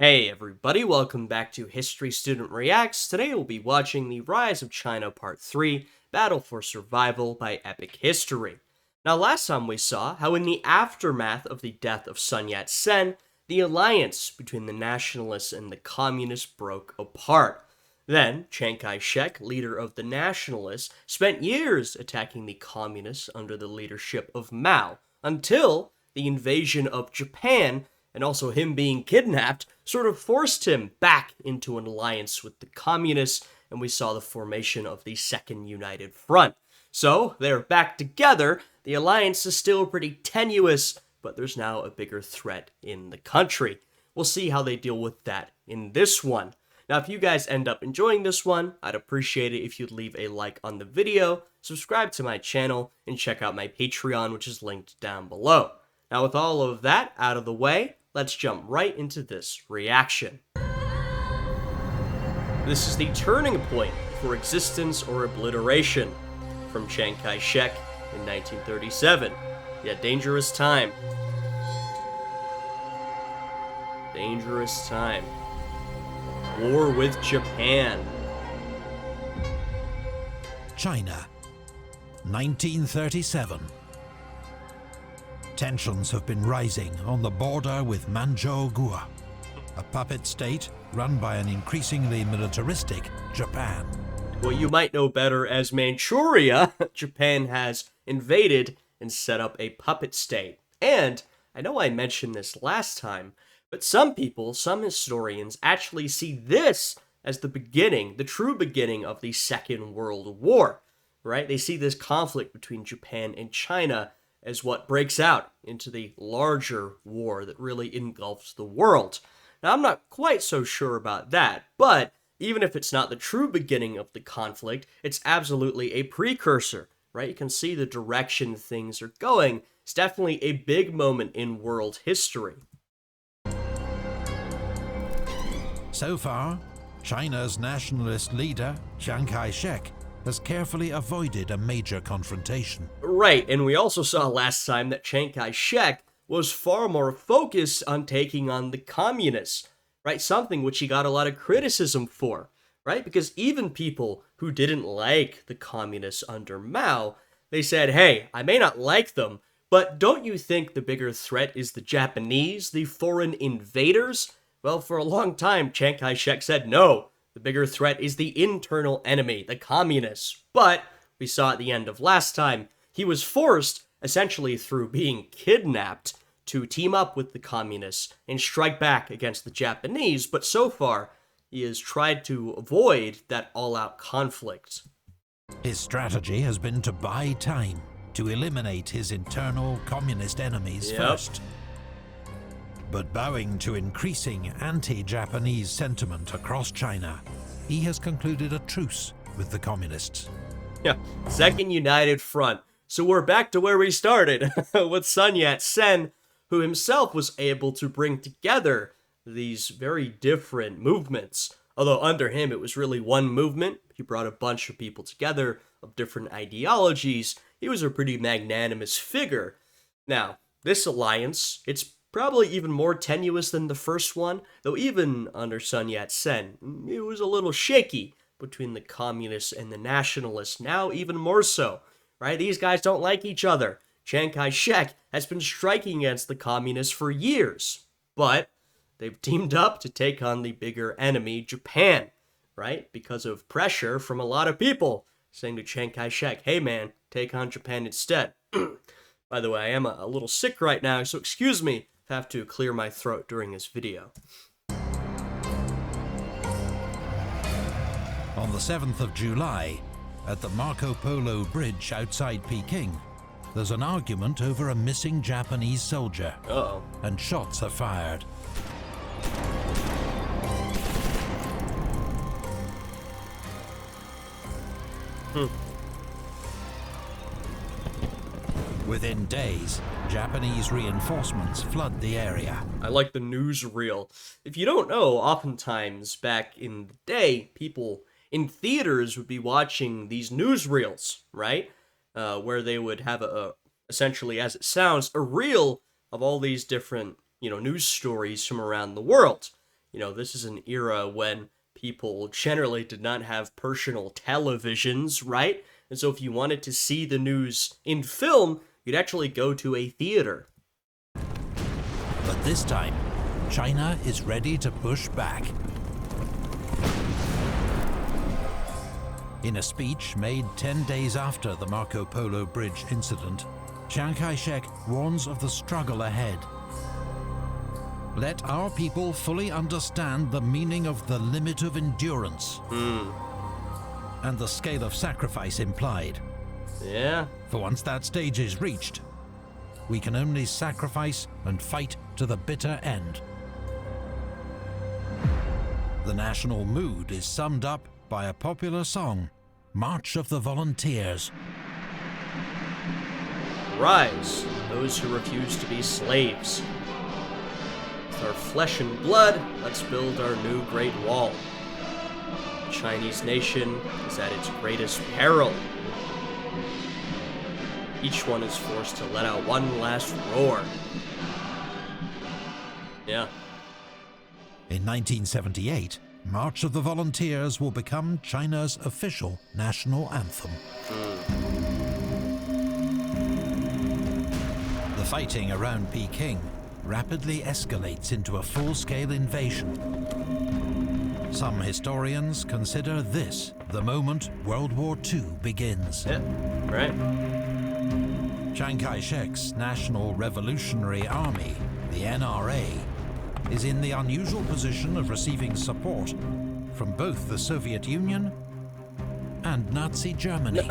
Hey everybody, welcome back to History Student Reacts. Today we'll be watching The Rise of China Part 3, Battle for Survival by Epic History. Now last time we saw how in the aftermath of the death of Sun Yat-sen, the alliance between the nationalists and the communists broke apart. Then, Chiang Kai-shek, leader of the nationalists, spent years attacking the communists under the leadership of Mao, until the invasion of Japan and also him being kidnapped, sort of forced him back into an alliance with the communists, and we saw the formation of the Second United Front. So, they're back together. The alliance is still pretty tenuous, but there's now a bigger threat in the country. We'll see how they deal with that in this one. Now, if you guys end up enjoying this one, I'd appreciate it if you'd leave a like on the video, subscribe to my channel, and check out my Patreon, which is linked down below. Now, with all of that out of the way, let's jump right into this reaction. This is the turning point for existence or obliteration from Chiang Kai-shek in 1937. Yet dangerous time. Dangerous time. War with Japan. China, 1937. Tensions have been rising on the border with Manchukuo, a puppet state run by an increasingly militaristic Japan. What you might know better as Manchuria, Japan has invaded and set up a puppet state. And I know I mentioned this last time, but some people, some historians, actually see this as the beginning, the true beginning of the Second World War, right? They see this conflict between Japan and China as what breaks out into the larger war that really engulfs the world. Now, I'm not quite so sure about that, but even if it's not the true beginning of the conflict, it's absolutely a precursor, right? You can see the direction things are going. It's definitely a big moment in world history. So far, China's nationalist leader, Chiang Kai-shek, has carefully avoided a major confrontation. Right, and we also saw last time that Chiang Kai-shek was far more focused on taking on the communists, right? Something which he got a lot of criticism for, right? Because even people who didn't like the communists under Mao, they said, hey, I may not like them, but don't you think the bigger threat is the Japanese, the foreign invaders? Well, for a long time, Chiang Kai-shek said no. The bigger threat is the internal enemy, the communists. But we saw at the end of last time, he was forced, essentially through being kidnapped, to team up with the communists and strike back against the Japanese. But so far, he has tried to avoid that all-out conflict. His strategy has been to buy time, to eliminate his internal communist enemies first. But bowing to increasing anti-Japanese sentiment across China, he has concluded a truce with the communists. Yeah, Second United Front. So we're back to where we started, with Sun Yat-sen, who himself was able to bring together these very different movements. Although under him it was really one movement. He brought a bunch of people together of different ideologies. He was a pretty magnanimous figure. Now, this alliance, it's probably even more tenuous than the first one, though even under Sun Yat-sen, it was a little shaky between the communists and the nationalists, now even more so, right? These guys don't like each other. Chiang Kai-shek has been striking against the communists for years, but they've teamed up to take on the bigger enemy, Japan, right? Because of pressure from a lot of people saying to Chiang Kai-shek, hey man, take on Japan instead. By the way, I am a little sick right now, so excuse me. Have to clear my throat during this video. On the 7th of July, at the Polo Bridge outside Peking, there's an argument over a missing Japanese soldier. Uh-oh. And shots are fired. Within days, Japanese reinforcements flood the area. I like the newsreel. If you don't know, oftentimes back in the day, people in theaters would be watching these newsreels, right? Where they would have essentially, as it sounds, a reel of all these different, news stories from around the world. This is an era when people generally did not have personal televisions, right? And so if you wanted to see the news in film, you'd actually go to a theater. But this time, China is ready to push back. In a speech made 10 days after the Polo Bridge incident, Chiang Kai-shek warns of the struggle ahead. Let our people fully understand the meaning of the limit of endurance and the scale of sacrifice implied. Yeah. For once that stage is reached, we can only sacrifice and fight to the bitter end. The national mood is summed up by a popular song, March of the Volunteers. Rise, those who refuse to be slaves. With our flesh and blood, let's build our new Great Wall. The Chinese nation is at its greatest peril. Each one is forced to let out one last roar. Yeah. In 1978, March of the Volunteers will become China's official national anthem. The fighting around Peking rapidly escalates into a full-scale invasion. Some historians consider this the moment World War II begins. Yeah, right. Chiang Kai-shek's National Revolutionary Army, the NRA, is in the unusual position of receiving support from both the Soviet Union and Nazi Germany.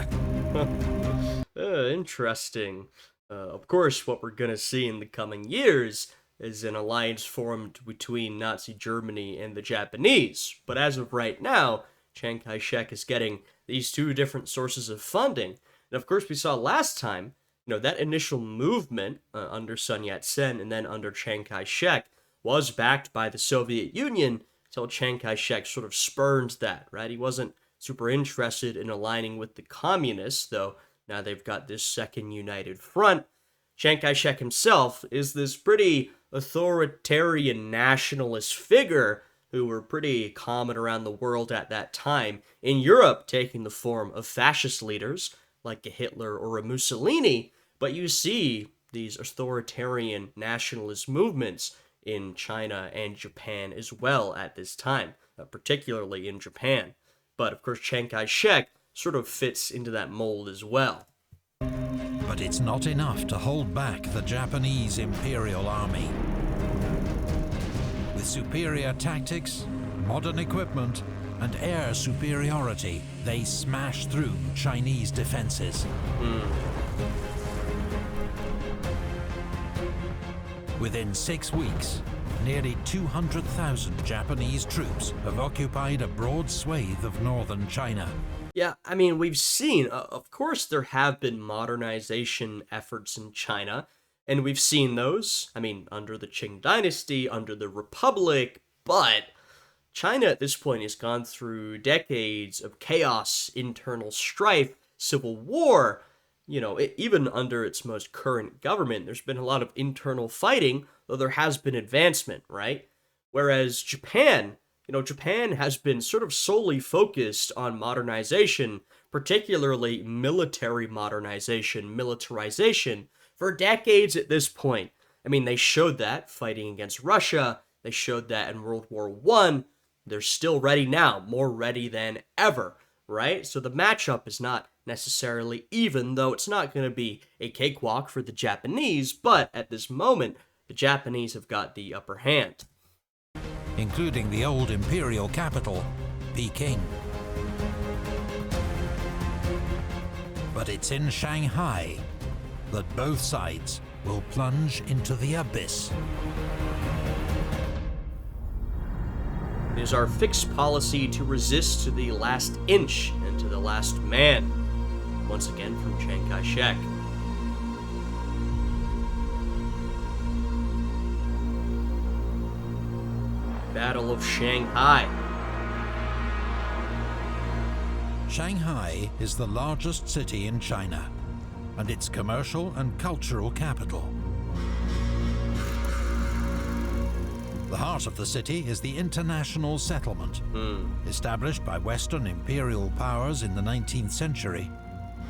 Interesting. Of course, what we're going to see in the coming years is an alliance formed between Nazi Germany and the Japanese. But as of right now, Chiang Kai-shek is getting these two different sources of funding. And of course, we saw last time, that initial movement under Sun Yat-sen and then under Chiang Kai-shek was backed by the Soviet Union until Chiang Kai-shek sort of spurned that, right? He wasn't super interested in aligning with the communists, though now they've got this second united front. Chiang Kai-shek himself is this pretty authoritarian nationalist figure who were pretty common around the world at that time. In Europe, taking the form of fascist leaders like a Hitler or a Mussolini, but you see these authoritarian nationalist movements in China and Japan as well at this time, particularly in Japan. But of course, Chiang Kai-shek sort of fits into that mold as well. But it's not enough to hold back the Japanese Imperial Army. With superior tactics, modern equipment, and air superiority, they smash through Chinese defenses. Within 6 weeks, nearly 200,000 Japanese troops have occupied a broad swathe of northern China. Yeah, I mean, we've seen, of course, there have been modernization efforts in China, and we've seen those, under the Qing Dynasty, under the Republic, but China at this point has gone through decades of chaos, internal strife, civil war. Even under its most current government, there's been a lot of internal fighting, though there has been advancement, right? Whereas Japan has been sort of solely focused on modernization, particularly military modernization, militarization, for decades at this point. They showed that fighting against Russia. They showed that in World War I. They're still ready now, more ready than ever, right? So the matchup is not necessarily even, though it's not going to be a cakewalk for the Japanese, but at this moment, the Japanese have got the upper hand. Including the old imperial capital, Peking. But it's in Shanghai that both sides will plunge into the abyss. It is our fixed policy to resist to the last inch and to the last man. Once again from Chiang Kai-shek. Battle of Shanghai. Shanghai is the largest city in China, and its commercial and cultural capital. The heart of the city is the International Settlement, established by Western imperial powers in the 19th century,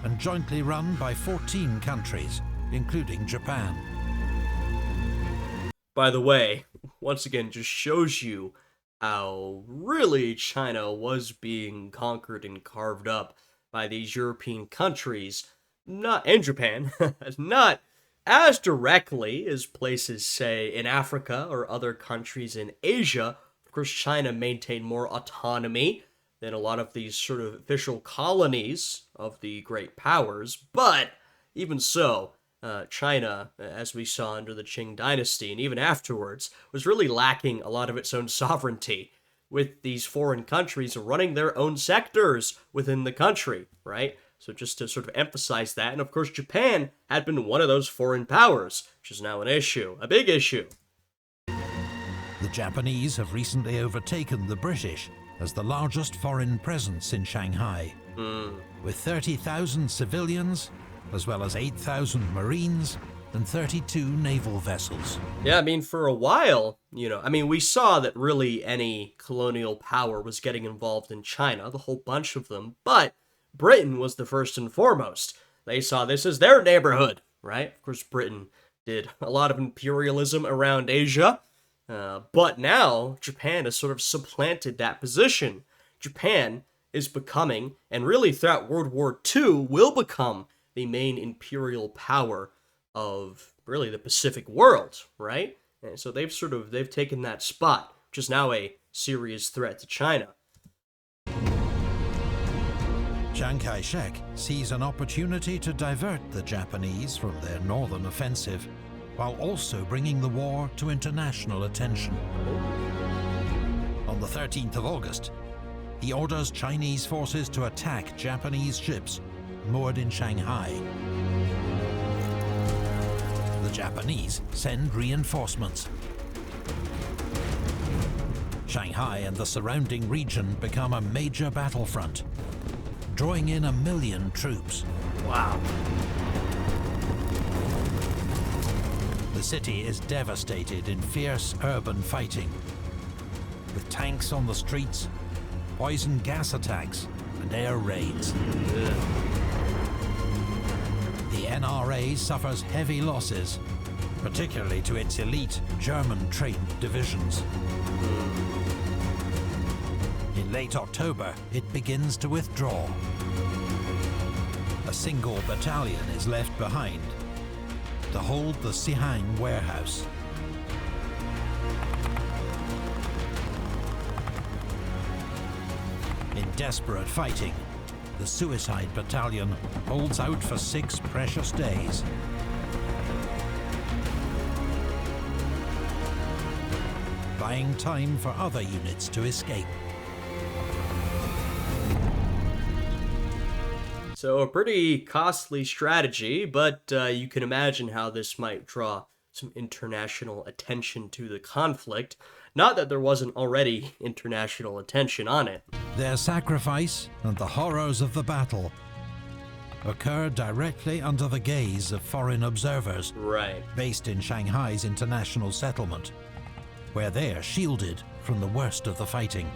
and jointly run by 14 countries, including Japan. By the way, once again, just shows you how really China was being conquered and carved up by these European countries, and Japan, not as directly as places, say, in Africa or other countries in Asia. Of course, China maintained more autonomy than a lot of these sort of official colonies of the great powers, but even so, China, as we saw under the Qing dynasty and even afterwards, was really lacking a lot of its own sovereignty, with these foreign countries running their own sectors within the country, right? So just to sort of emphasize that, and of course Japan had been one of those foreign powers, which is now an issue, a big issue. The Japanese have recently overtaken the British as the largest foreign presence in Shanghai, with 30,000 civilians, as well as 8,000 Marines and 32 naval vessels. Yeah, I mean, for a while, we saw that really any colonial power was getting involved in China, the whole bunch of them, but Britain was the first and foremost. They saw this as their neighborhood, right? Of course, Britain did a lot of imperialism around Asia, but now Japan has sort of supplanted that position. Japan is becoming, and really throughout World War II, will become the main imperial power of really the Pacific world, right? And so they've taken that spot, which is now a serious threat to China. Chiang Kai-shek sees an opportunity to divert the Japanese from their northern offensive, while also bringing the war to international attention. On the 13th of August, he orders Chinese forces to attack Japanese ships moored in Shanghai. The Japanese send reinforcements. Shanghai and the surrounding region become a major battlefront, drawing in 1 million troops. Wow. The city is devastated in fierce urban fighting, with tanks on the streets, poison gas attacks, and air raids. The NRA suffers heavy losses, particularly to its elite German-trained divisions. In late October, it begins to withdraw. A single battalion is left behind to hold the Sihang warehouse. In desperate fighting, the Suicide Battalion holds out for 6 precious days. Buying time for other units to escape. So a pretty costly strategy, but you can imagine how this might draw some international attention to the conflict. Not that there wasn't already international attention on it. Their sacrifice and the horrors of the battle occur directly under the gaze of foreign observers, right, based in Shanghai's international settlement, where they are shielded from the worst of the fighting.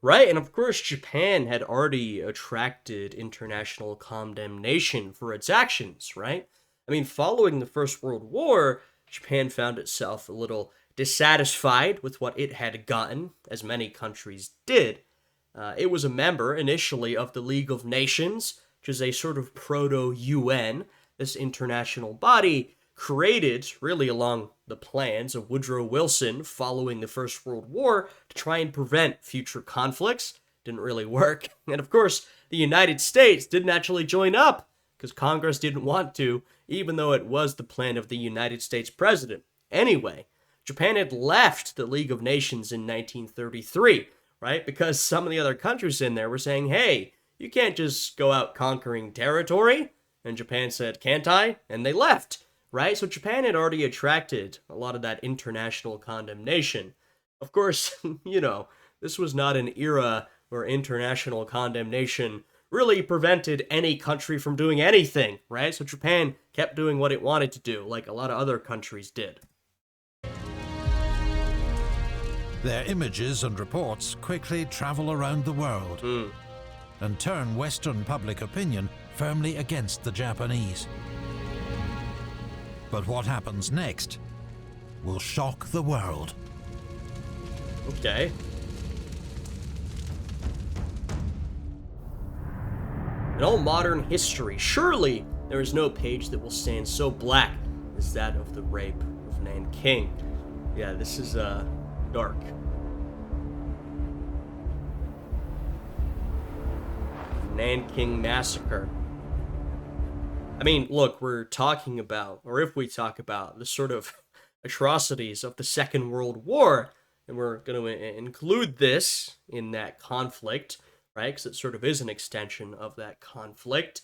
Right, and of course Japan had already attracted international condemnation for its actions, right? I mean, following the First World War, Japan found itself a little dissatisfied with what it had gotten, as many countries did. It was a member, initially, of the League of Nations, which is a sort of proto-UN, this international body created really along the plans of Woodrow Wilson following the First World War to try and prevent future conflicts. Didn't really work. And of course, the United States didn't actually join up because Congress didn't want to, even though it was the plan of the United States president. Anyway, Japan had left the League of Nations in 1933, right? Because some of the other countries in there were saying, hey, you can't just go out conquering territory. And Japan said, can't I? And they left. Right? So Japan had already attracted a lot of that international condemnation. Of course, this was not an era where international condemnation really prevented any country from doing anything, right? So Japan kept doing what it wanted to do, like a lot of other countries did. Their images and reports quickly travel around the world and turn Western public opinion firmly against the Japanese. But what happens next will shock the world. Okay. In all modern history, surely there is no page that will stand so black as that of the rape of Nanking. Yeah, this is dark. Nanking Massacre. I mean, look, we're talking about, or if we talk about, the sort of atrocities of the Second World War, and we're going to include this in that conflict, right? Because it sort of is an extension of that conflict.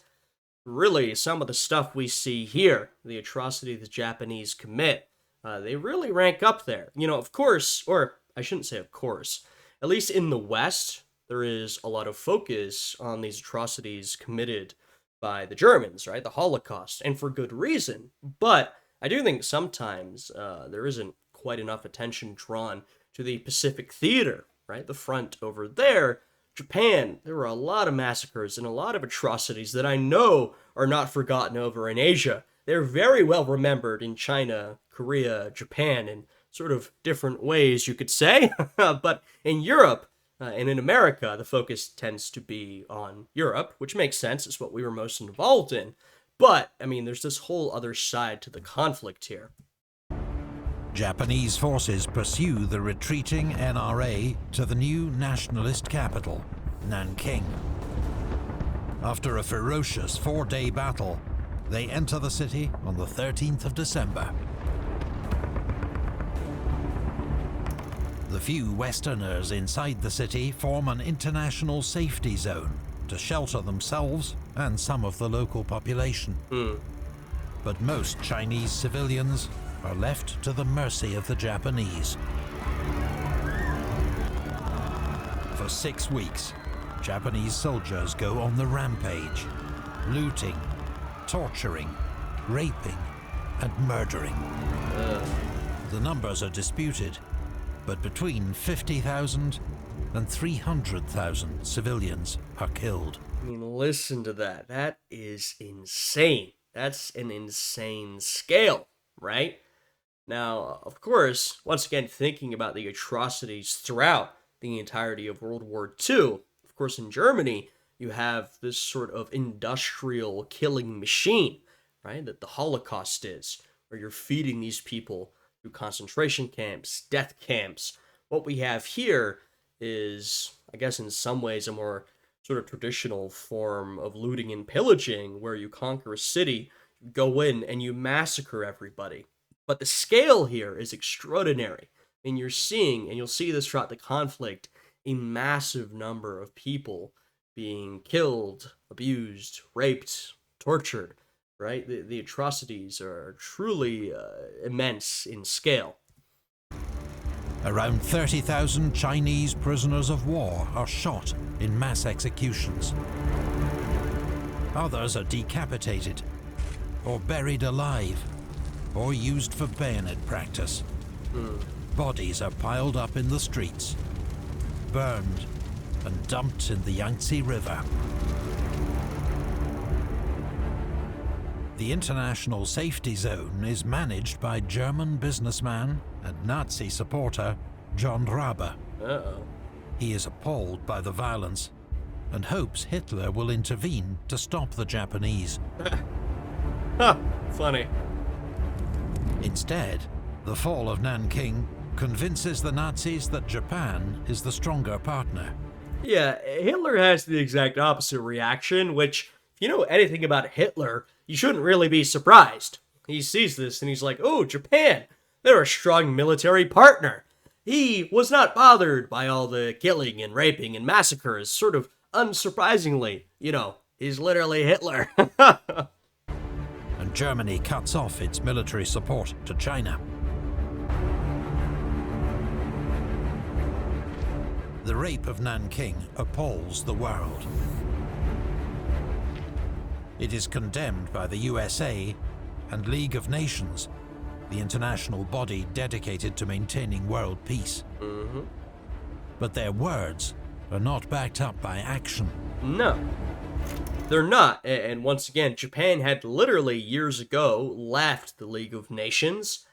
Really, some of the stuff we see here, the atrocity the Japanese commit, they really rank up there. You know, of course, or I shouldn't say of course, at least in the West, there is a lot of focus on these atrocities committed by the Germans, right? The Holocaust, and for good reason. But I do think sometimes there isn't quite enough attention drawn to the Pacific Theater, right? The front over there, Japan. There were a lot of massacres and a lot of atrocities that I know are not forgotten over in Asia. They're very well remembered in China, Korea, Japan, in sort of different ways, you could say. But in Europe, and in America, the focus tends to be on Europe, which makes sense. It's what we were most involved in. But, I mean, there's this whole other side to the conflict here. Japanese forces pursue the retreating NRA to the new nationalist capital, Nanking. After a ferocious 4-day battle, they enter the city on the 13th of December. The few Westerners inside the city form an international safety zone to shelter themselves and some of the local population. But most Chinese civilians are left to the mercy of the Japanese. For 6 weeks, Japanese soldiers go on the rampage, looting, torturing, raping, and murdering. The numbers are disputed, but between 50,000 and 300,000 civilians are killed. I mean, listen to that. That is insane. That's an insane scale, right? Now, of course, once again, thinking about the atrocities throughout the entirety of World War II, of course, in Germany, you have this sort of industrial killing machine, right? That the Holocaust is, where you're feeding these people through concentration camps, death camps. What we have here is, I guess in some ways, a more sort of traditional form of looting and pillaging, where you conquer a city, you go in, and you massacre everybody. But the scale here is extraordinary, and you're seeing, and you'll see this throughout the conflict, a massive number of people being killed, abused, raped, tortured, right? The atrocities are truly immense in scale. Around 30,000 Chinese prisoners of war are shot in mass executions. Others are decapitated, or buried alive, or used for bayonet practice. Bodies are piled up in the streets, burned, and dumped in the Yangtze River. The International Safety Zone is managed by German businessman and Nazi supporter John Rabe. He is appalled by the violence and hopes Hitler will intervene to stop the Japanese. Funny. Instead, the fall of Nanking convinces the Nazis that Japan is the stronger partner. Yeah, Hitler has the exact opposite reaction, which, if you know anything about Hitler, you shouldn't really be surprised. He sees this and he's like, oh, Japan, they're a strong military partner. He was not bothered by all the killing and raping and massacres, sort of unsurprisingly. You know, he's literally Hitler. And Germany cuts off its military support to China. The rape of Nanking appalls the world. It is condemned by the USA and League of Nations, the international body dedicated to maintaining world peace. But their words are not backed up by action. No, they're not. And once again, Japan had literally years ago left the League of Nations.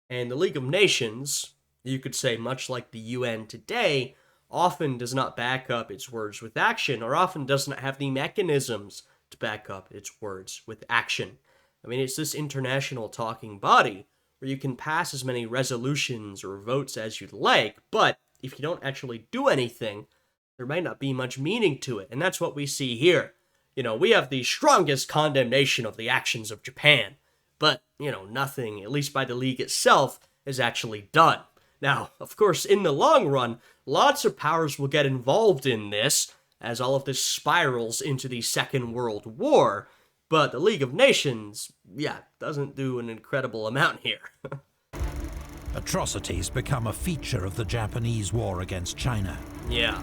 And the League of Nations, you could say much like the UN today, often does not back up its words with action, or often does not have the mechanisms to back up its words with action. I mean, it's this international talking body where you can pass as many resolutions or votes as you'd like, but if you don't actually do anything, there might not be much meaning to it. And that's what we see here. We have the strongest condemnation of the actions of Japan, but, nothing, at least by the League itself, is actually done. Now, of course, in the long run, lots of powers will get involved in this, as all of this spirals into the Second World War, but the League of Nations, doesn't do an incredible amount here. Atrocities become a feature of the Japanese war against China. Yeah.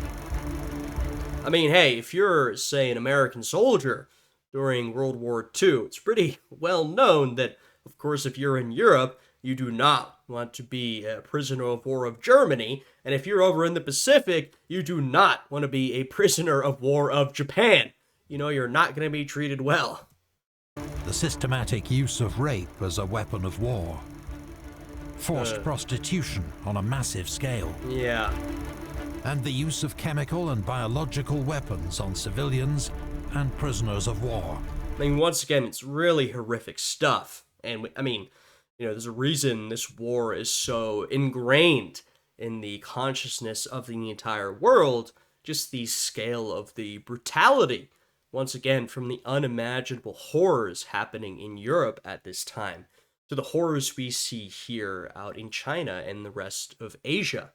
I mean, hey, if you're, say, an American soldier during World War II, it's pretty well known that, of course, if you're in Europe, you do not want to be a prisoner of war of Germany, and if you're over in the Pacific, you do not want to be a prisoner of war of Japan. You're not going to be treated well. The systematic use of rape as a weapon of war. Forced prostitution on a massive scale. Yeah. And the use of chemical and biological weapons on civilians and prisoners of war. I mean, once again, it's really horrific stuff. And, there's a reason this war is so ingrained in the consciousness of the entire world, just the scale of the brutality, once again, from the unimaginable horrors happening in Europe at this time, to the horrors we see here out in China and the rest of Asia.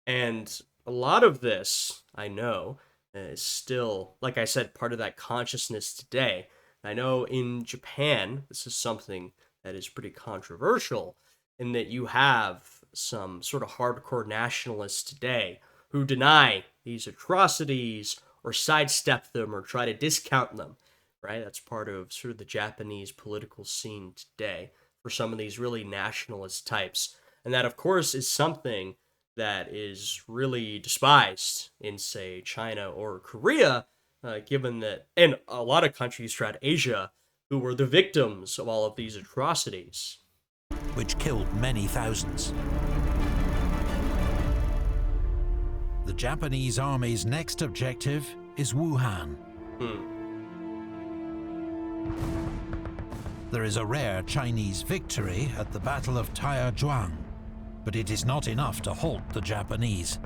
And a lot of this, I know, is still, like I said, part of that consciousness today. I know in Japan, this is something that is pretty controversial, in that you have some sort of hardcore nationalists today who deny these atrocities or sidestep them or try to discount them, right? That's part of sort of the Japanese political scene today for some of these really nationalist types. And that, of course, is something that is really despised in, say, China or Korea, given that, and a lot of countries throughout Asia, who were the victims of all of these atrocities. Which killed many thousands. The Japanese army's next objective is Wuhan. There is a rare Chinese victory at the Battle of Taiyuan, but it is not enough to halt the Japanese.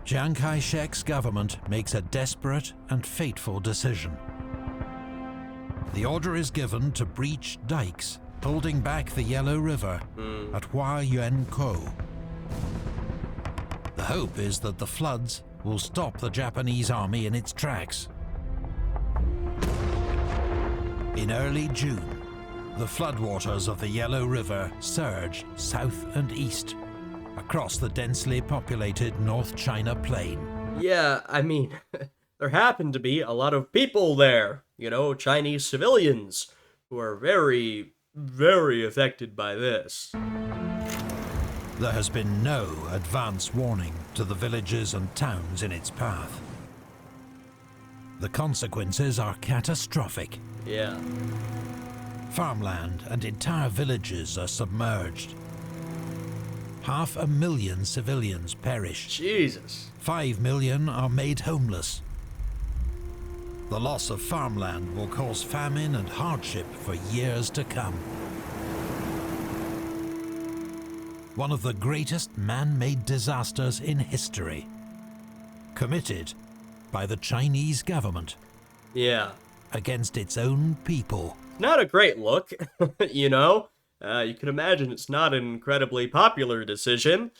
Chiang Kai-shek's government makes a desperate and fateful decision. The order is given to breach dikes holding back the Yellow River at Huayuankou. The hope is that the floods will stop the Japanese army in its tracks. In early June, the floodwaters of the Yellow River surge south and east across the densely populated North China Plain. Yeah, there happen to be a lot of people there, Chinese civilians, who are very, very affected by this. There has been no advance warning to the villages and towns in its path. The consequences are catastrophic. Yeah. Farmland and entire villages are submerged. 500,000 civilians perish. Jesus. 5 million are made homeless. The loss of farmland will cause famine and hardship for years to come. One of the greatest man-made disasters in history, committed by the Chinese government. Yeah. Against its own people. Not a great look, you can imagine it's not an incredibly popular decision.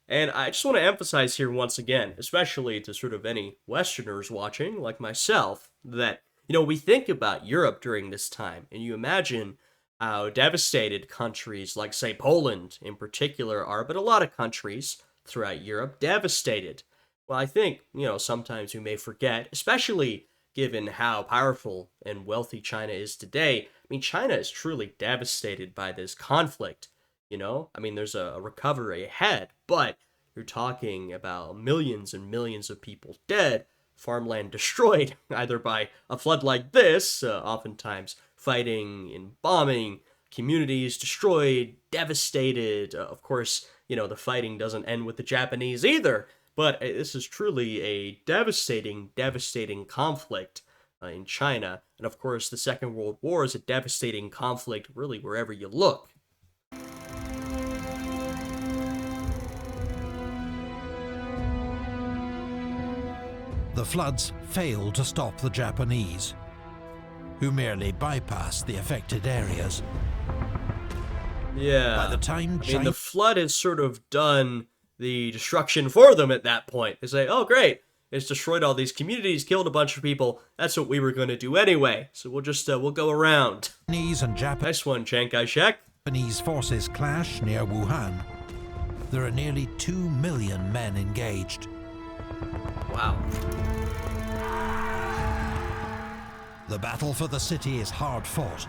And I just want to emphasize here once again, especially to sort of any Westerners watching, like myself, that, we think about Europe during this time, and you imagine how devastated countries like, say, Poland in particular are, but a lot of countries throughout Europe devastated. Well, I think, sometimes we may forget, especially given how powerful and wealthy China is today. I mean, China is truly devastated by this conflict, you know? I mean, there's a recovery ahead, but you're talking about millions and millions of people dead, farmland destroyed, either by a flood like this, oftentimes fighting and bombing, communities destroyed, devastated. Of course, you know, the fighting doesn't end with the Japanese either, but this is truly a devastating, devastating conflict in China. And of course, the Second World War is a devastating conflict really wherever you look. The floods failed to stop the Japanese, who merely bypassed the affected areas. Yeah. By the time I mean, the flood has sort of done the destruction for them at that point. They say, oh, great. It's destroyed all these communities, killed a bunch of people. That's what we were going to do anyway. So we'll just, we'll go around. Nice one, Chiang Kai-shek. Japanese forces clash near Wuhan. There are nearly 2 million men engaged. Wow. The battle for the city is hard fought,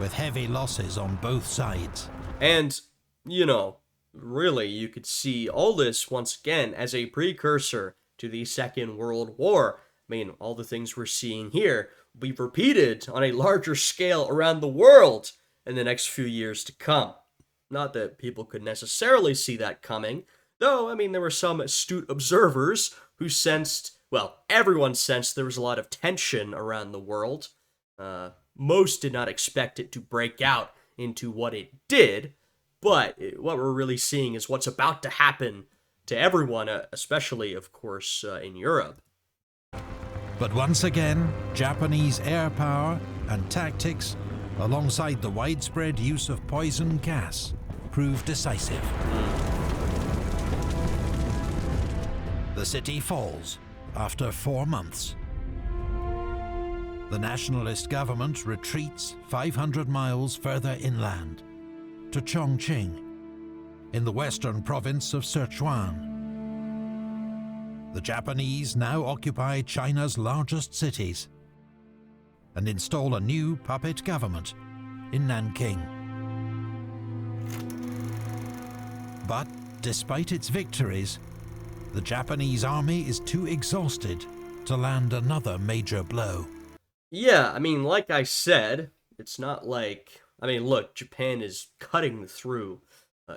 with heavy losses on both sides. And, you know, really, you could see all this once again as a precursor to the Second World War. I mean, all the things we're seeing here will be repeated on a larger scale around the world in the next few years to come. Not that people could necessarily see that coming, though, I mean, there were some astute observers who sensed, well, everyone sensed there was a lot of tension around the world. Most did not expect it to break out into what it did, but what we're really seeing is what's about to happen to everyone, especially, of course, in Europe. But once again, Japanese air power and tactics, alongside the widespread use of poison gas, proved decisive. The city falls after 4 months. The nationalist government retreats 500 miles further inland, to Chongqing, in the western province of Sichuan. The Japanese now occupy China's largest cities and install a new puppet government in Nanking. But despite its victories, the Japanese army is too exhausted to land another major blow. Yeah, I mean, like I said, it's not like... I mean, look, Japan is cutting through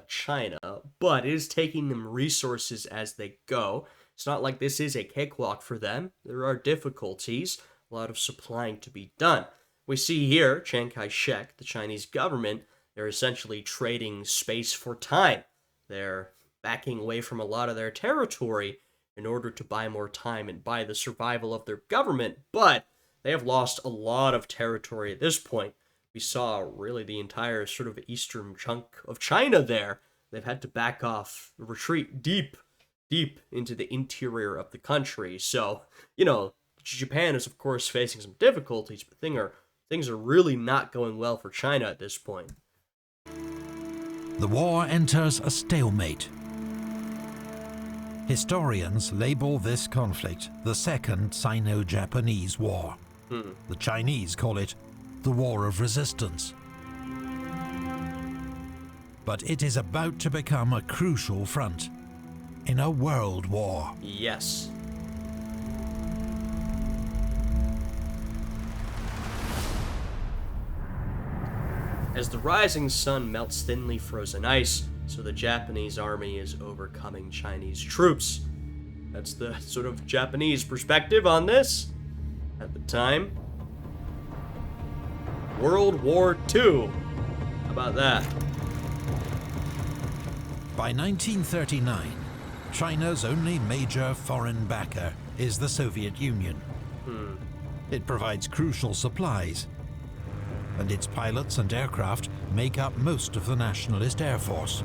China, but it is taking them resources as they go. It's not like this is a cakewalk for them. There are difficulties, a lot of supplying to be done. We see here, Chiang Kai-shek, the Chinese government, they're essentially trading space for time. They're backing away from a lot of their territory in order to buy more time and buy the survival of their government, but they have lost a lot of territory at this point. We saw really the entire sort of eastern chunk of China there. They've had to back off, retreat deep into the interior of the country. So, you know, Japan is of course facing some difficulties, but things are really not going well for China at this point. The war enters a stalemate. Historians label this conflict the Second Sino-Japanese War. The Chinese call it the War of Resistance. But it is about to become a crucial front in a world war. Yes. As the rising sun melts thinly frozen ice, so the Japanese army is overcoming Chinese troops. That's the sort of Japanese perspective on this at the time. World War II. How about that? By 1939, China's only major foreign backer is the Soviet Union. It provides crucial supplies, and its pilots and aircraft make up most of the nationalist air force.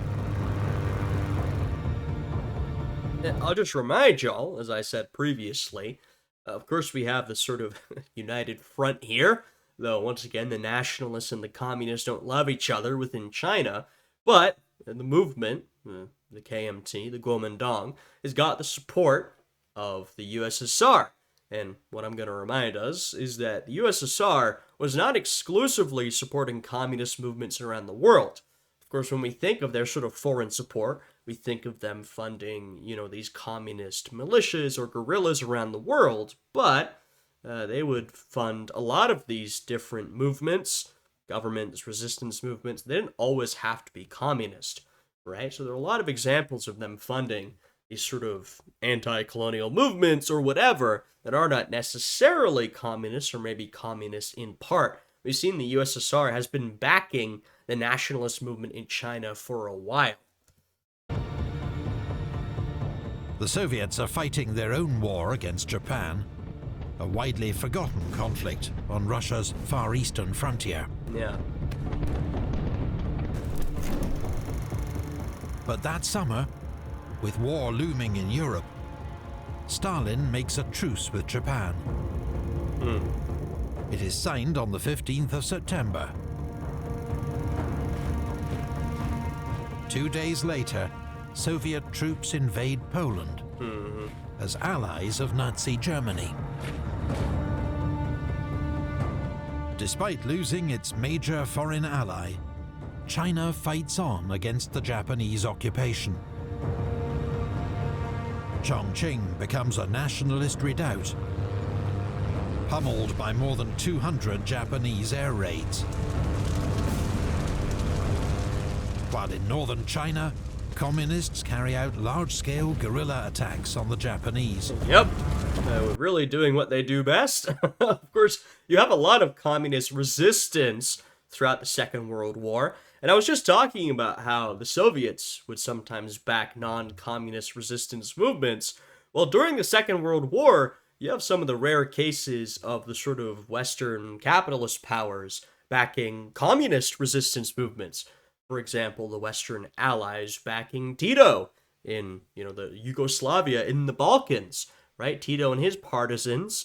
I'll just remind y'all, as I said previously, of course we have this sort of united front here, though once again the nationalists and the communists don't love each other within China, but the movement, the KMT, the Kuomintang, has got the support of the USSR. And what I'm going to remind us is that the USSR was not exclusively supporting communist movements around the world. Of course, when we think of their sort of foreign support, we think of them funding, these communist militias or guerrillas around the world, but they would fund a lot of these different movements, governments, resistance movements. They didn't always have to be communist, right? So there are a lot of examples of them funding these sort of anti-colonial movements or whatever that are not necessarily communist or maybe communist in part. We've seen the USSR has been backing the nationalist movement in China for a while. The Soviets are fighting their own war against Japan, a widely forgotten conflict on Russia's far eastern frontier. Yeah. But that summer, with war looming in Europe, Stalin makes a truce with Japan. It is signed on the 15th of September. 2 days later, Soviet troops invade Poland as allies of Nazi Germany. Despite losing its major foreign ally, China fights on against the Japanese occupation. Chongqing becomes a nationalist redoubt, pummeled by more than 200 Japanese air raids. While in northern China, communists carry out large-scale guerrilla attacks on the Japanese. Yep, we're really doing what they do best. Of course, you have a lot of communist resistance throughout the Second World War. And I was just talking about how the Soviets would sometimes back non-communist resistance movements. Well, during the Second World War, you have some of the rare cases of the sort of Western capitalist powers backing communist resistance movements. For example, the Western Allies backing Tito in, the Yugoslavia in the Balkans, right? Tito and his partisans,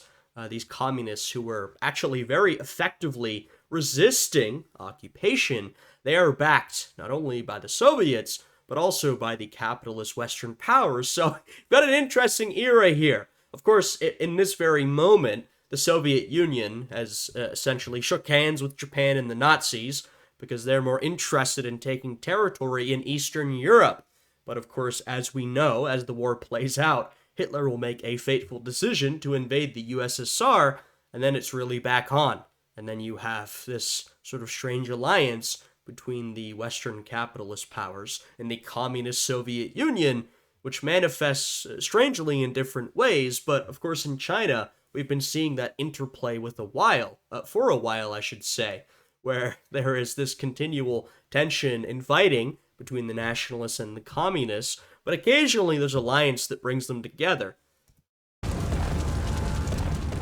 these communists who were actually very effectively resisting occupation, they are backed not only by the Soviets, but also by the capitalist Western powers. So you've got an interesting era here. Of course, in this very moment, the Soviet Union has essentially shook hands with Japan and the Nazis because they're more interested in taking territory in Eastern Europe. But of course, as we know, as the war plays out, Hitler will make a fateful decision to invade the USSR, and then it's really back on. And then you have this sort of strange alliance between the Western capitalist powers and the communist Soviet Union, which manifests strangely in different ways. But of course, in China, we've been seeing that interplay for a while, I should say, where there is this continual tension and fighting between the nationalists and the communists, but occasionally there's alliance that brings them together.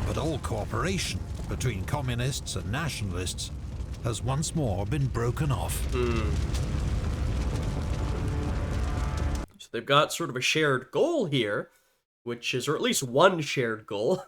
But all cooperation between communists and nationalists has once more been broken off. So they've got sort of a shared goal here, or at least one shared goal,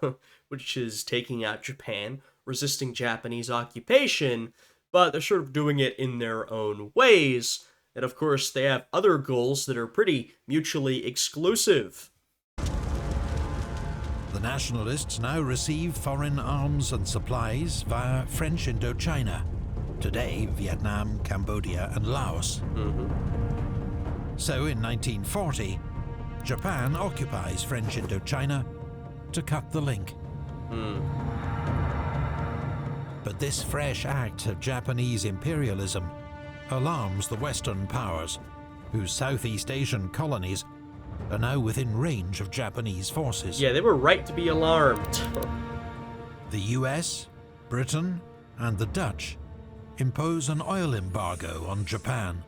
which is taking out Japan, resisting Japanese occupation, but they're sort of doing it in their own ways. And of course, they have other goals that are pretty mutually exclusive. The nationalists now receive foreign arms and supplies via French Indochina, today Vietnam, Cambodia, and Laos. So in 1940, Japan occupies French Indochina to cut the link. But this fresh act of Japanese imperialism alarms the Western powers, whose Southeast Asian colonies are now within range of Japanese forces. Yeah, they were right to be alarmed. The US, Britain, and the Dutch impose an oil embargo on Japan,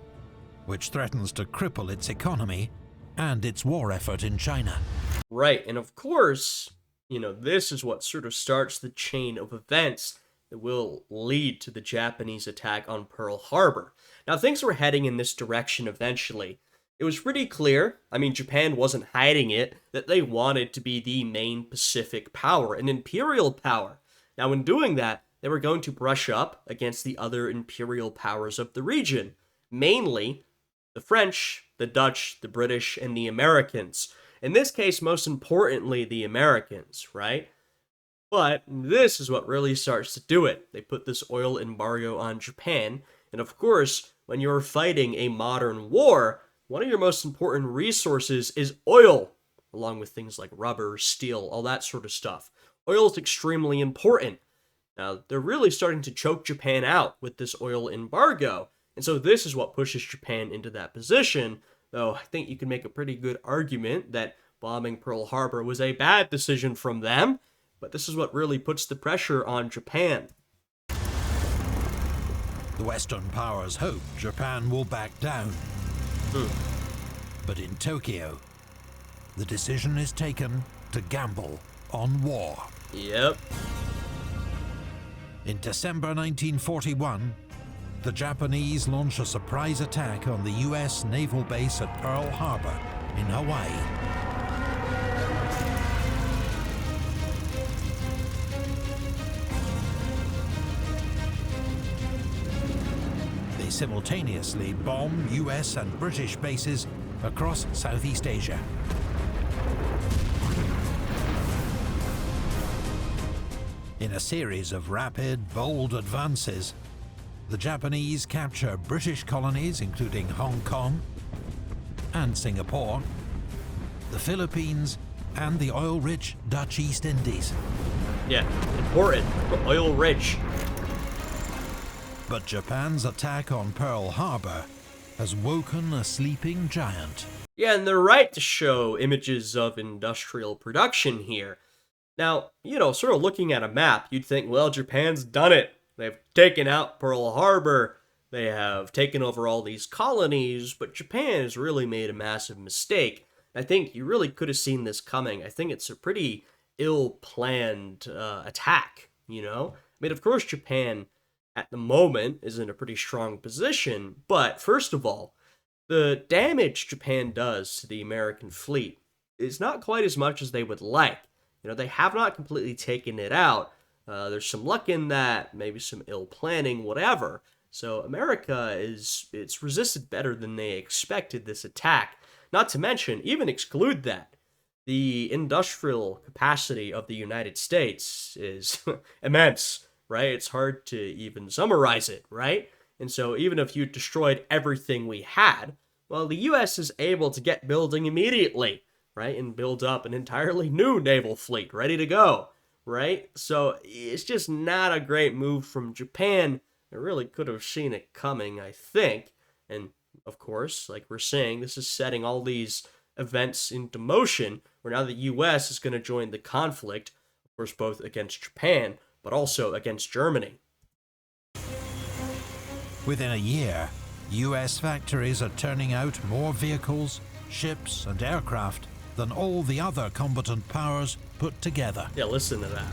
which threatens to cripple its economy and its war effort in China. Right, and of course, this is what sort of starts the chain of events that will lead to the Japanese attack on Pearl Harbor. Now, things were heading in this direction eventually. It was pretty clear, Japan wasn't hiding it, that they wanted to be the main Pacific power, an imperial power. Now, in doing that, they were going to brush up against the other imperial powers of the region, mainly the French, the Dutch, the British, and the Americans. In this case, most importantly, the Americans, right? But this is what really starts to do it. They put this oil embargo on Japan, and of course, when you're fighting a modern war, one of your most important resources is oil, along with things like rubber, steel, all that sort of stuff. Oil is extremely important. Now, they're really starting to choke Japan out with this oil embargo, and so this is what pushes Japan into that position, though I think you can make a pretty good argument that bombing Pearl Harbor was a bad decision from them, but this is what really puts the pressure on Japan. The Western powers hope Japan will back down. But in Tokyo, the decision is taken to gamble on war. Yep. In December 1941, the Japanese launch a surprise attack on the US naval base at Pearl Harbor in Hawaii. They simultaneously bomb US and British bases across Southeast Asia. In a series of rapid, bold advances, the Japanese capture British colonies including Hong Kong and Singapore, the Philippines, and the oil-rich Dutch East Indies. Yeah, important. Oil-rich. But Japan's attack on Pearl Harbor has woken a sleeping giant. Yeah, and they're right to show images of industrial production here. Now, sort of looking at a map, you'd think, well, Japan's done it. They've taken out Pearl Harbor. They have taken over all these colonies, but Japan has really made a massive mistake. I think you really could have seen this coming. I think it's a pretty ill-planned attack, I mean, of course, Japan at the moment is in a pretty strong position, but first of all, the damage Japan does to the American fleet is not quite as much as they would like. They have not completely taken it out. There's some luck in that, maybe some ill planning, whatever. So America it's resisted better than they expected this attack. Not to mention, even exclude that, the industrial capacity of the United States is immense, right? It's hard to even summarize it, right? And so even if you destroyed everything we had, well, the US is able to get building immediately, right? And build up an entirely new naval fleet ready to go, right? So it's just not a great move from Japan. They really could have seen it coming, I think. And of course, like we're saying, this is setting all these events into motion where now the US is going to join the conflict, of course, both against Japan, but also against Germany. Within a year, US factories are turning out more vehicles, ships, and aircraft than all the other combatant powers put together. Yeah, listen to that.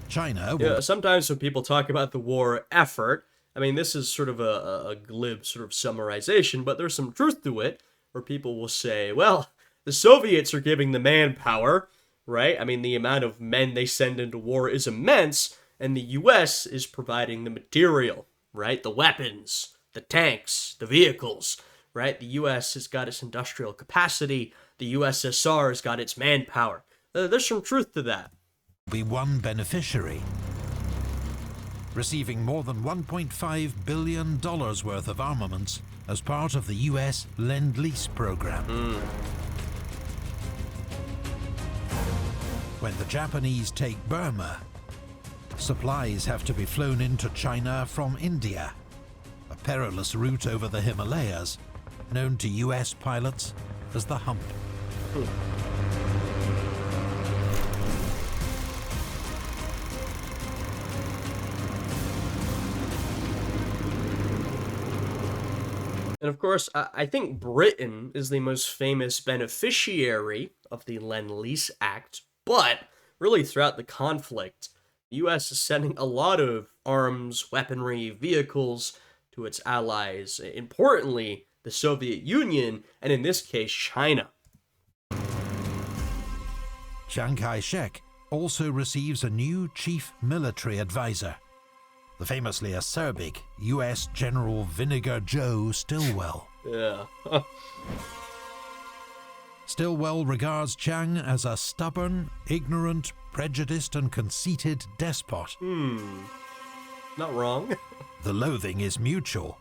China will... sometimes when people talk about the war effort, I mean, this is sort of a glib sort of summarization, but there's some truth to it, where people will say, well, the Soviets are giving the manpower, right? I mean, the amount of men they send into war is immense, and the US is providing the material, right? The weapons, the tanks, the vehicles, right? The US has got its industrial capacity, the USSR has got its manpower. There's some truth to that. Be one beneficiary, receiving more than $1.5 billion worth of armaments as part of the US Lend-Lease program. When the Japanese take Burma, supplies have to be flown into China from India, a perilous route over the Himalayas, known to US pilots as the Hump. And of course, I think Britain is the most famous beneficiary of the Lend-Lease Act, but really throughout the conflict, the US is sending a lot of arms, weaponry, vehicles to its allies, importantly, the Soviet Union, and in this case, China. Chiang Kai-shek also receives a new chief military advisor, the famously acerbic US General Vinegar Joe Stilwell. Yeah. Stilwell regards Chiang as a stubborn, ignorant, prejudiced and conceited despot. Not wrong. The loathing is mutual.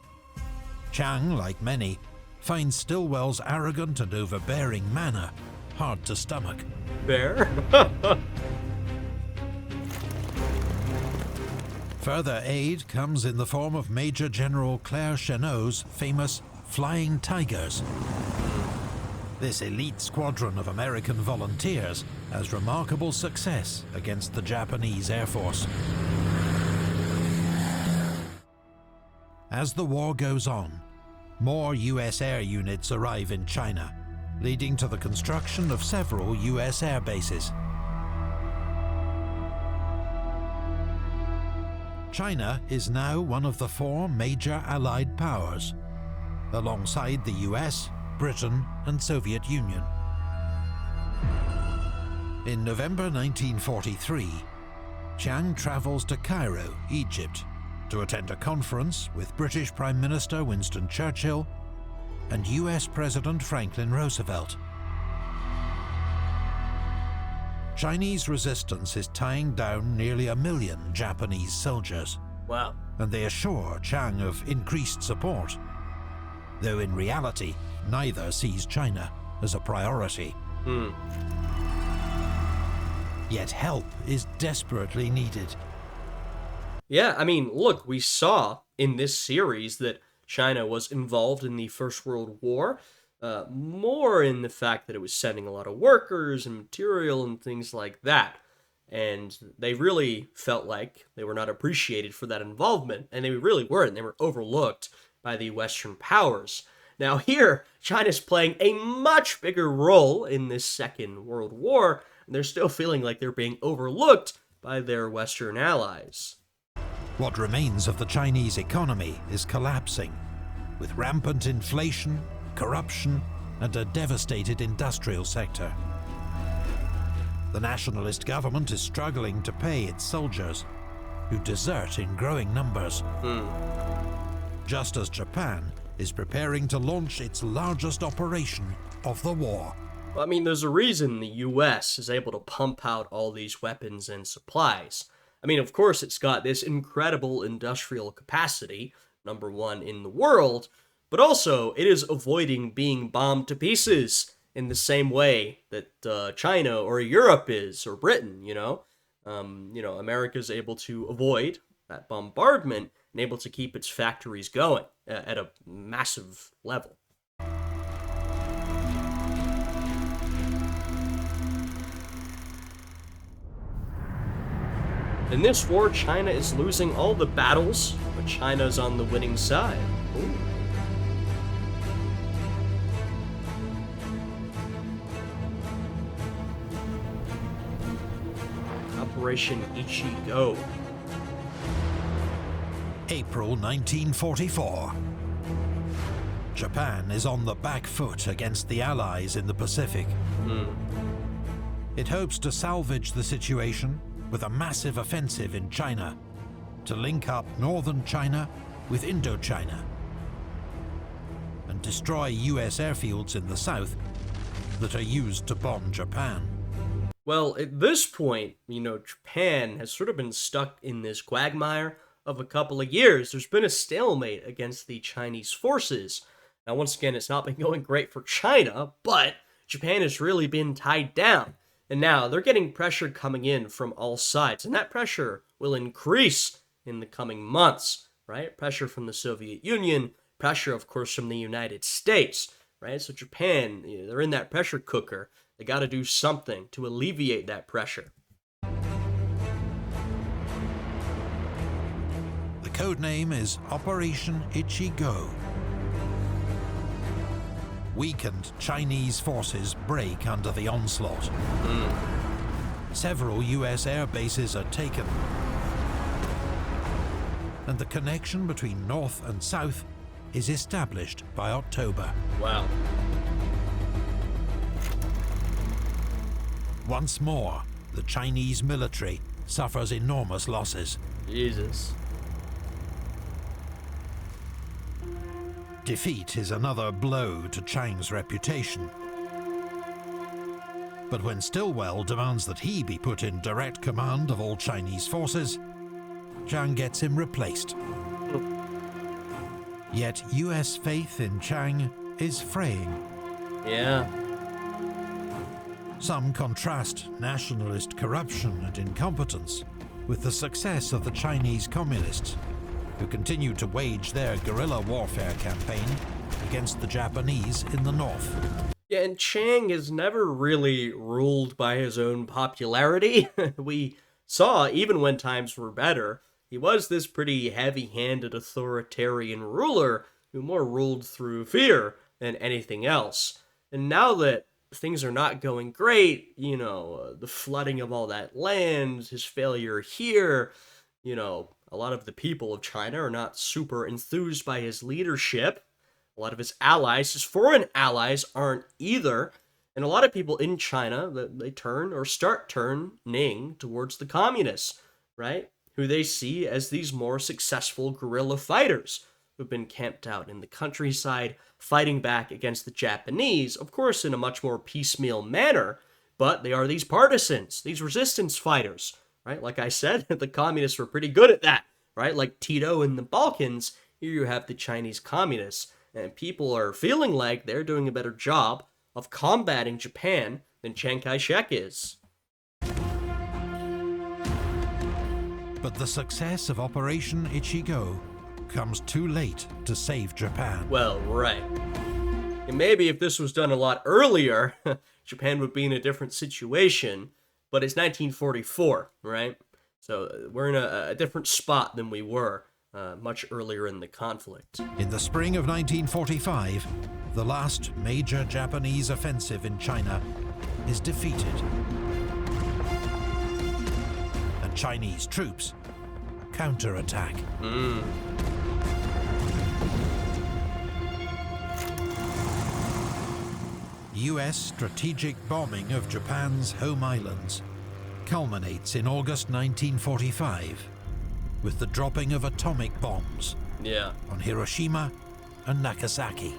Chiang, like many, finds Stilwell's arrogant and overbearing manner hard to stomach. Fair. Further aid comes in the form of Major General Claire Chennault's famous Flying Tigers. This elite squadron of American volunteers has remarkable success against the Japanese Air Force. As the war goes on, more US air units arrive in China, leading to the construction of several US air bases. China is now one of the 4 major Allied powers, alongside the US, Britain, and Soviet Union. In November 1943, Chiang travels to Cairo, Egypt, to attend a conference with British Prime Minister Winston Churchill and US President Franklin Roosevelt. Chinese resistance is tying down nearly 1 million Japanese soldiers. Wow. And they assure Chiang of increased support, though in reality, neither sees China as a priority. Yet help is desperately needed. Yeah, I mean, look, we saw in this series that China was involved in the First World War, more in the fact that it was sending a lot of workers and material and things like that. And they really felt like they were not appreciated for that involvement, and they really weren't. They were overlooked by the Western powers. Now here, China's playing a much bigger role in this Second World War, and they're still feeling like they're being overlooked by their Western allies. What remains of the Chinese economy is collapsing, with rampant inflation, corruption, and a devastated industrial sector. The nationalist government is struggling to pay its soldiers, who desert in growing numbers. Just as Japan is preparing to launch its largest operation of the war. Well, I mean, there's a reason the US is able to pump out all these weapons and supplies. I mean, of course, it's got this incredible industrial capacity, #1 in the world, but also it is avoiding being bombed to pieces in the same way that China or Europe is, or Britain, America's able to avoid that bombardment and able to keep its factories going at a massive level. In this war, China is losing all the battles, but China's on the winning side. Ooh. Operation Ichigo. April 1944. Japan is on the back foot against the Allies in the Pacific. It hopes to salvage the situation with a massive offensive in China to link up northern China with Indochina and destroy US airfields in the south that are used to bomb Japan. Well, at this point, Japan has sort of been stuck in this quagmire of a couple of years. There's been a stalemate against the Chinese forces. Now, once again, it's not been going great for China, but Japan has really been tied down. And now they're getting pressure coming in from all sides, and that pressure will increase in the coming months, right? Pressure from the Soviet Union, pressure, of course, from the United States, right? So Japan, they're in that pressure cooker. They got to do something to alleviate that pressure. The codename is Operation Ichigo. Weakened Chinese forces break under the onslaught. Several US air bases are taken, and the connection between north and south is established by October. Wow. Once more, the Chinese military suffers enormous losses. Jesus. Defeat is another blow to Chiang's reputation. But when Stilwell demands that he be put in direct command of all Chinese forces, Chiang gets him replaced. Yet US faith in Chiang is fraying. Yeah. Some contrast nationalist corruption and incompetence with the success of the Chinese communists, who continue to wage their guerrilla warfare campaign against the Japanese in the north. Yeah, and Chiang is never really ruled by his own popularity. We saw, even when times were better, he was this pretty heavy-handed authoritarian ruler who more ruled through fear than anything else. And now that things are not going great, the flooding of all that land, his failure here, a lot of the people of China are not super enthused by his leadership. A lot of his allies, his foreign allies, aren't either. And a lot of people in China, they turn or start turning towards the communists, right? Who they see as these more successful guerrilla fighters who've been camped out in the countryside, fighting back against the Japanese, of course in a much more piecemeal manner, but they are these partisans, these resistance fighters, right? Like I said, the communists were pretty good at that, right? Like Tito in the Balkans, here you have the Chinese communists, and people are feeling like they're doing a better job of combating Japan than Chiang Kai-shek is. But the success of Operation Ichigo comes too late to save Japan. Well, right. And maybe if this was done a lot earlier, Japan would be in a different situation, but it's 1944, right? So we're in a different spot than we were much earlier in the conflict. In the spring of 1945, the last major Japanese offensive in China is defeated. And Chinese troops counterattack. US strategic bombing of Japan's home islands culminates in August 1945 with the dropping of atomic bombs on Hiroshima and Nagasaki.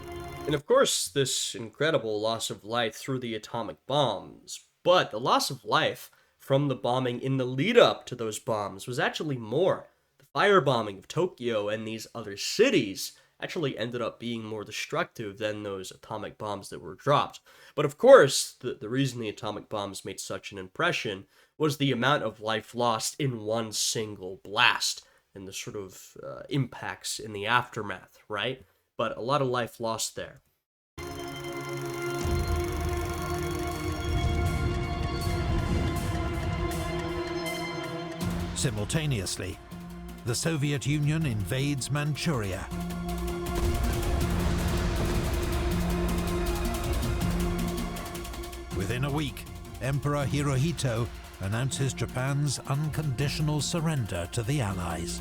And of course, this incredible loss of life through the atomic bombs, but the loss of life from the bombing in the lead up to those bombs was actually more. The firebombing of Tokyo and these other cities actually ended up being more destructive than those atomic bombs that were dropped. But of course, the reason the atomic bombs made such an impression was the amount of life lost in one single blast and the sort of impacts in the aftermath, right? But a lot of life lost there. Simultaneously, the Soviet Union invades Manchuria. Within a week, Emperor Hirohito announces Japan's unconditional surrender to the Allies.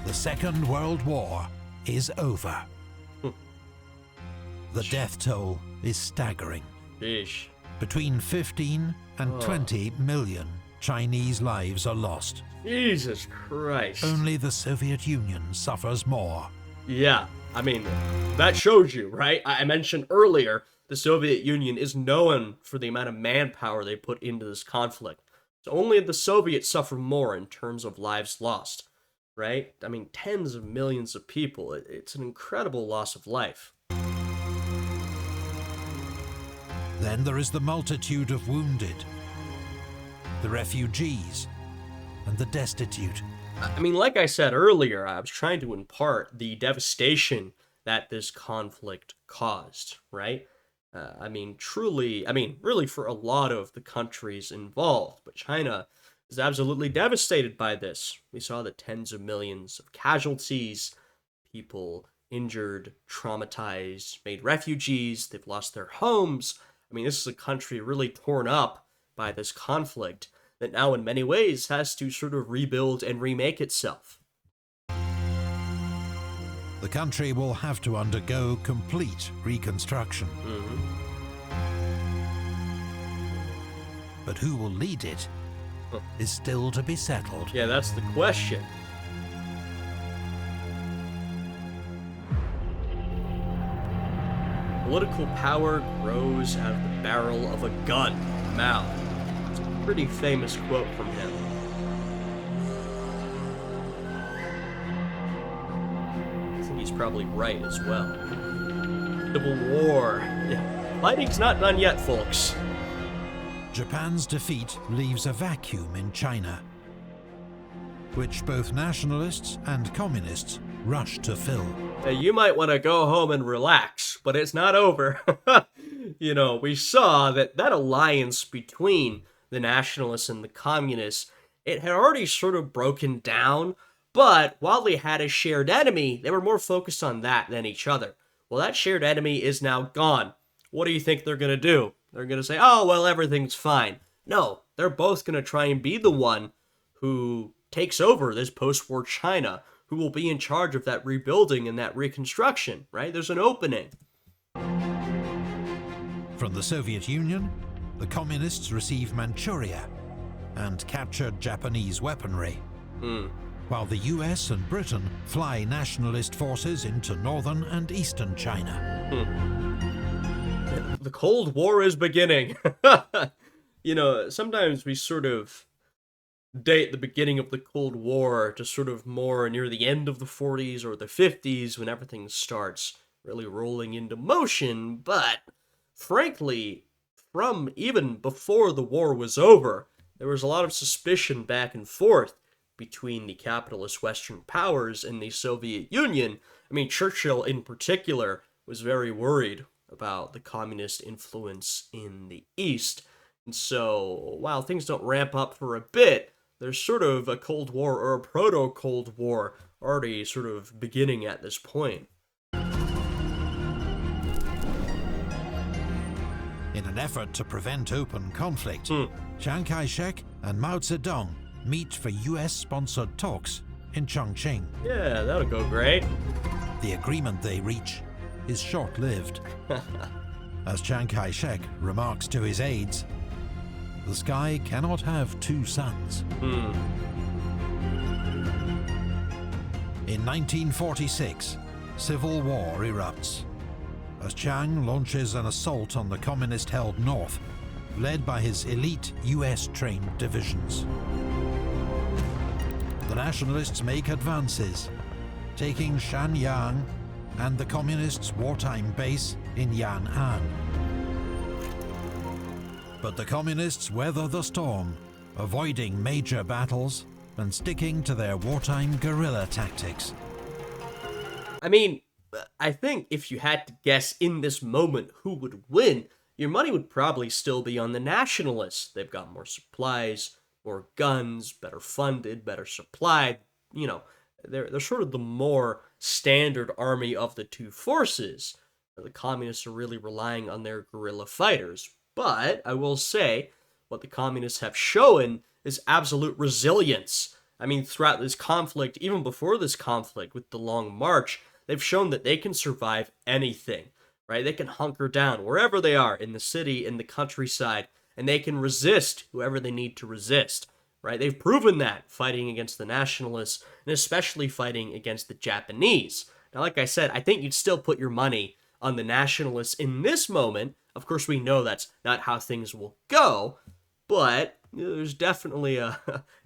The Second World War is over. The death toll is staggering. Sheesh. Between 15 and 20 million Chinese lives are lost. Jesus Christ. Only the Soviet Union suffers more. Yeah, I mean, that shows you, right? I mentioned earlier, the Soviet Union is known for the amount of manpower they put into this conflict. So only the Soviets suffer more in terms of lives lost, right? I mean, tens of millions of people. It's an incredible loss of life. Then there is the multitude of wounded, the refugees, and the destitute. I mean, like I said earlier, I was trying to impart the devastation that this conflict caused, right? Really for a lot of the countries involved, but China is absolutely devastated by this. We saw the tens of millions of casualties, people injured, traumatized, made refugees, they've lost their homes. I mean, this is a country really torn up by this conflict that now in many ways has to sort of rebuild and remake itself. The country will have to undergo complete reconstruction. But who will lead it is still to be settled. Yeah, that's the question. Political power grows out of the barrel of a gun. Mao. It's a pretty famous quote from him. I think he's probably right as well. Civil War. Yeah. Fighting's not done yet, folks. Japan's defeat leaves a vacuum in China, which both nationalists and communists rush to fill. Now, you might want to go home and relax, but it's not over. You know, we saw that alliance between the nationalists and the communists, it had already sort of broken down, but while they had a shared enemy, they were more focused on that than each other. Well, that shared enemy is now gone. What do you think they're going to do? They're going to say, oh, well, everything's fine. No, they're both going to try and be the one who takes over this post-war China, who will be in charge of that rebuilding and that reconstruction, right? There's an opening. From the Soviet Union, the communists receive Manchuria and captured Japanese weaponry, while the US and Britain fly nationalist forces into northern and eastern China. The Cold War is beginning. You know, sometimes we sort of date the beginning of the Cold War to sort of more near the end of the 40s or the 50s when everything starts really rolling into motion, but frankly, from even before the war was over, there was a lot of suspicion back and forth between the capitalist Western powers and the Soviet Union. I mean, Churchill in particular was very worried about the communist influence in the East. And so, while things don't ramp up for a bit, there's sort of a Cold War or a proto-Cold War already sort of beginning at this point. In an effort to prevent open conflict, Chiang Kai-shek and Mao Zedong meet for US-sponsored talks in Chongqing. Yeah, that'll go great. The agreement they reach is short-lived. As Chiang Kai-shek remarks to his aides, the sky cannot have two suns. In 1946, civil war erupts as Chiang launches an assault on the communist-held north, led by his elite US-trained divisions. The nationalists make advances, taking Shanyang and the communists' wartime base in Yan'an. But the communists weather the storm, avoiding major battles and sticking to their wartime guerrilla tactics. I mean, I think if you had to guess in this moment who would win, your money would probably still be on the nationalists. They've got more supplies, more guns, better funded, better supplied. You know, they're sort of the more standard army of the two forces. The communists are really relying on their guerrilla fighters. But I will say, what the communists have shown is absolute resilience. I mean, throughout this conflict, even before this conflict with the Long March, they've shown that they can survive anything, right? They can hunker down wherever they are, in the city, in the countryside, and they can resist whoever they need to resist, right? They've proven that fighting against the nationalists, and especially fighting against the Japanese. Now, like I said, I think you'd still put your money on the nationalists in this moment. Of course, we know that's not how things will go, but there's definitely a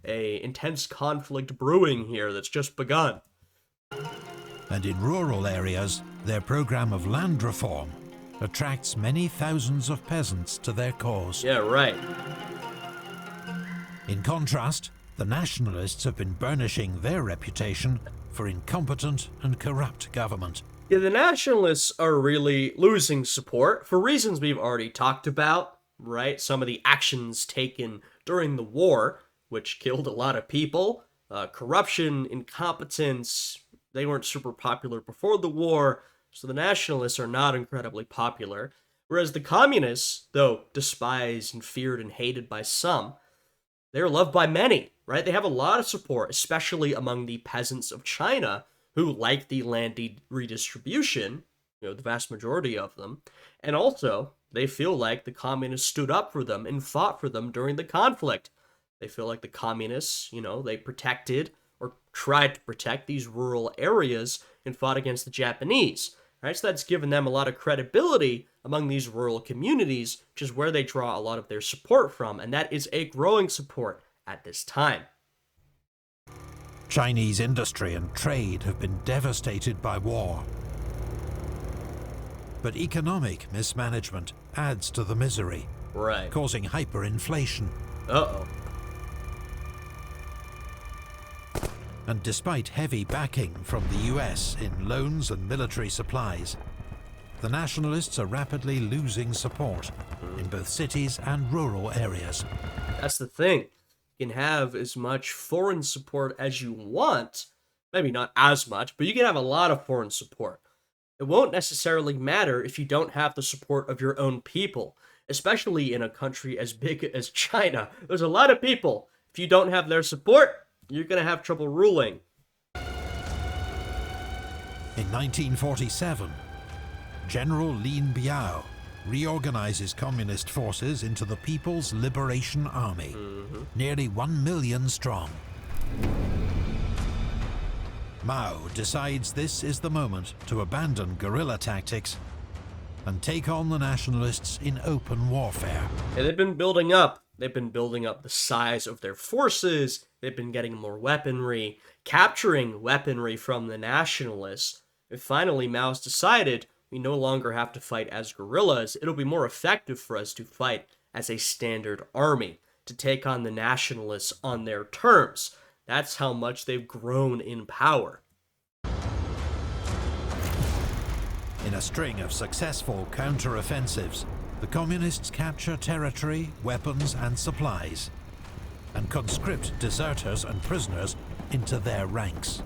intense conflict brewing here that's just begun. And in rural areas, their program of land reform attracts many thousands of peasants to their cause. Yeah, right. In contrast, the nationalists have been burnishing their reputation for incompetent and corrupt government. Yeah, the nationalists are really losing support for reasons we've already talked about, right? Some of the actions taken during the war, which killed a lot of people, corruption, incompetence. They weren't super popular before the war, so the nationalists are not incredibly popular. Whereas the communists, though despised and feared and hated by some, they're loved by many, right? They have a lot of support, especially among the peasants of China, who like the land redistribution, the vast majority of them, and also they feel like the communists stood up for them and fought for them during the conflict. They feel like the communists, they protected or tried to protect these rural areas and fought against the Japanese. right? So that's given them a lot of credibility among these rural communities, which is where they draw a lot of their support from, and that is a growing support at this time. Chinese industry and trade have been devastated by war. But economic mismanagement adds to the misery, Right. causing hyperinflation. Uh-oh. And despite heavy backing from the US in loans and military supplies, the nationalists are rapidly losing support in both cities and rural areas. That's the thing. You can have as much foreign support as you want. Maybe not as much, but you can have a lot of foreign support. It won't necessarily matter if you don't have the support of your own people, especially in a country as big as China. There's a lot of people. If you don't have their support, you're going to have trouble ruling. In 1947, General Lin Biao reorganizes communist forces into the People's Liberation Army, nearly 1 million strong. Mao decides this is the moment to abandon guerrilla tactics and take on the nationalists in open warfare. And they've been building up. They've been building up the size of their forces. They've been getting more weaponry, capturing weaponry from the nationalists. And finally, Mao's decided we no longer have to fight as guerrillas. It'll be more effective for us to fight as a standard army, to take on the nationalists on their terms. That's how much they've grown in power. In a string of successful counter-offensives, the communists capture territory, weapons and supplies, and conscript deserters and prisoners into their ranks.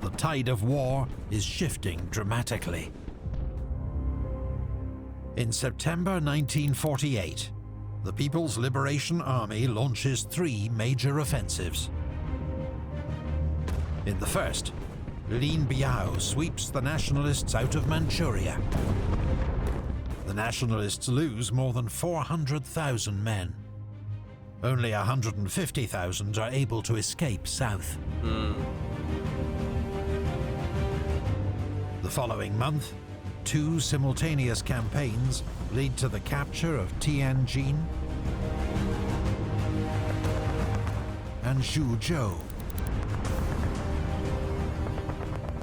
The tide of war is shifting dramatically. In September 1948, the People's Liberation Army launches 3 major offensives. In the first, Lin Biao sweeps the nationalists out of Manchuria. The nationalists lose more than 400,000 men. Only 150,000 are able to escape south. The following month, 2 simultaneous campaigns lead to the capture of Tianjin and Zhuzhou.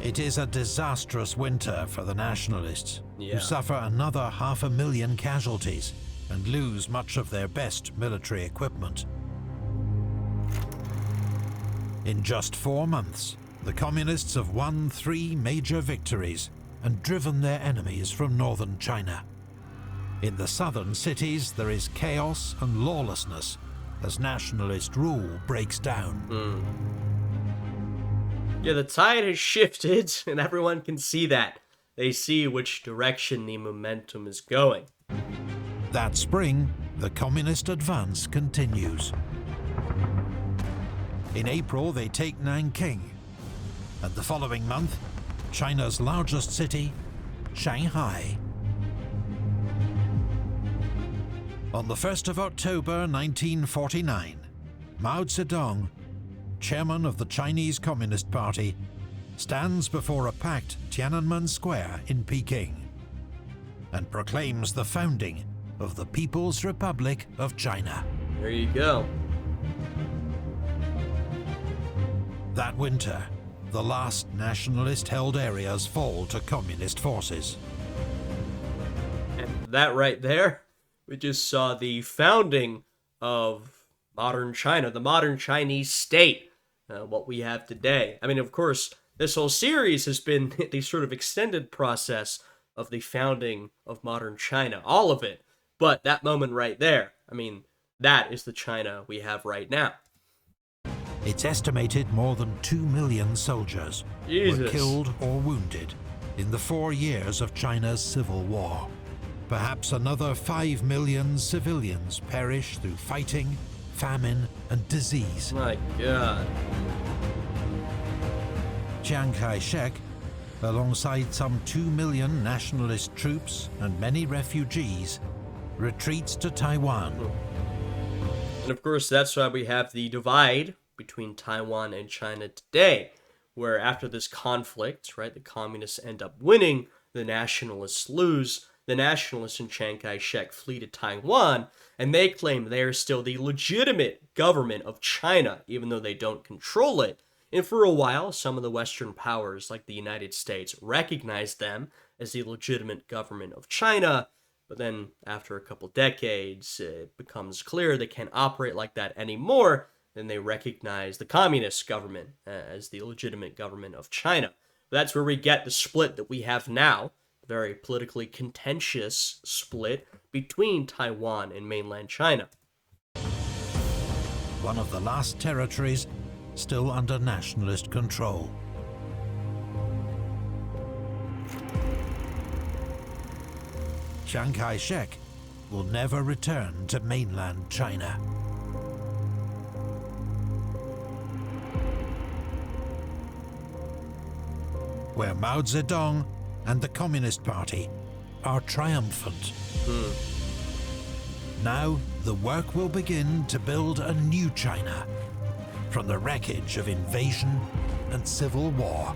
It is a disastrous winter for the nationalists, who suffer another 500,000 casualties and lose much of their best military equipment. In just 4 months, the communists have won 3 major victories and driven their enemies from northern China. In the southern cities, there is chaos and lawlessness as nationalist rule breaks down. Yeah, the tide has shifted, and everyone can see that. They see which direction the momentum is going. That spring, the communist advance continues. In April, they take Nanking, and the following month, China's largest city, Shanghai. On the 1st of October 1949, Mao Zedong, chairman of the Chinese Communist Party, stands before a packed Tiananmen Square in Peking and proclaims the founding of the People's Republic of China. There you go. That winter, the last nationalist-held areas fall to communist forces. And that right there, we just saw the founding of modern China, the modern Chinese state, what we have today. I mean, of course, this whole series has been the sort of extended process of the founding of modern China, all of it. But that moment right there, I mean, that is the China we have right now. It's estimated more than 2 million soldiers were killed or wounded in the 4 years of China's civil war. Perhaps another 5 million civilians perish through fighting, famine, and disease. My God. Chiang Kai-shek, alongside some 2 million nationalist troops and many refugees, retreats to Taiwan. And of course, that's why we have the divide between Taiwan and China today. where after this conflict, right, the communists end up winning, the nationalists lose. The nationalists in Chiang Kai-shek flee to Taiwan, and they claim they are still the legitimate government of China, even though they don't control it. And for a while, some of the Western powers, like the United States, recognized them as the legitimate government of China. But then, after a couple decades, it becomes clear they can't operate like that anymore. Then they recognize the communist government as the legitimate government of China. That's where we get the split that we have now, a very politically contentious split between Taiwan and mainland China. One of the last territories still under nationalist control. Chiang Kai-shek will never return to mainland China. Where Mao Zedong and the Communist Party are triumphant. Now, the work will begin to build a new China from the wreckage of invasion and civil war.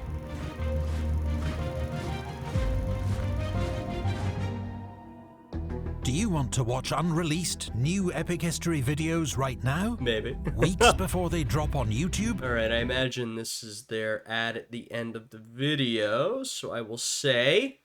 Do you want to watch unreleased new Epic History videos right now? Maybe. Weeks before they drop on YouTube? Alright, I imagine this is their ad at the end of the video, so I will say...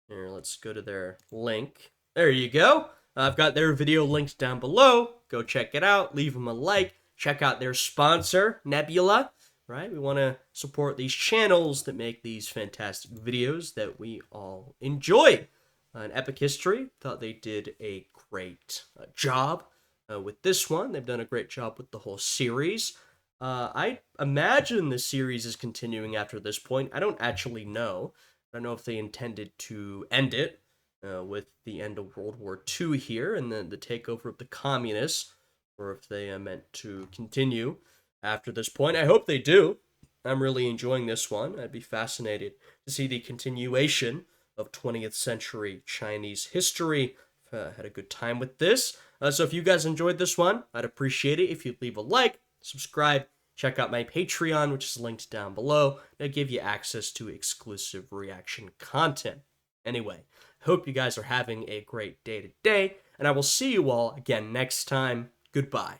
Here, let's go to their link. There you go. I've got their video linked down below. Go check it out. Leave them a like. Check out their sponsor, Nebula. Right? We want to support these channels that make these fantastic videos that we all enjoy. And Epic History thought they did a great job with this one. They've done a great job with the whole series. I imagine the series is continuing after this point. I don't actually know. I don't know if they intended to end it with the end of World War II here and then the takeover of the communists, or if they meant to continue after this point. I hope they do. I'm really enjoying this one. I'd be fascinated to see the continuation of 20th century Chinese history. Had a good time with this. So if you guys enjoyed this one, I'd appreciate it if you'd leave a like, subscribe, check out my Patreon, which is linked down below. That'll give you access to exclusive reaction content. Anyway, hope you guys are having a great day today, and I will see you all again next time. Goodbye.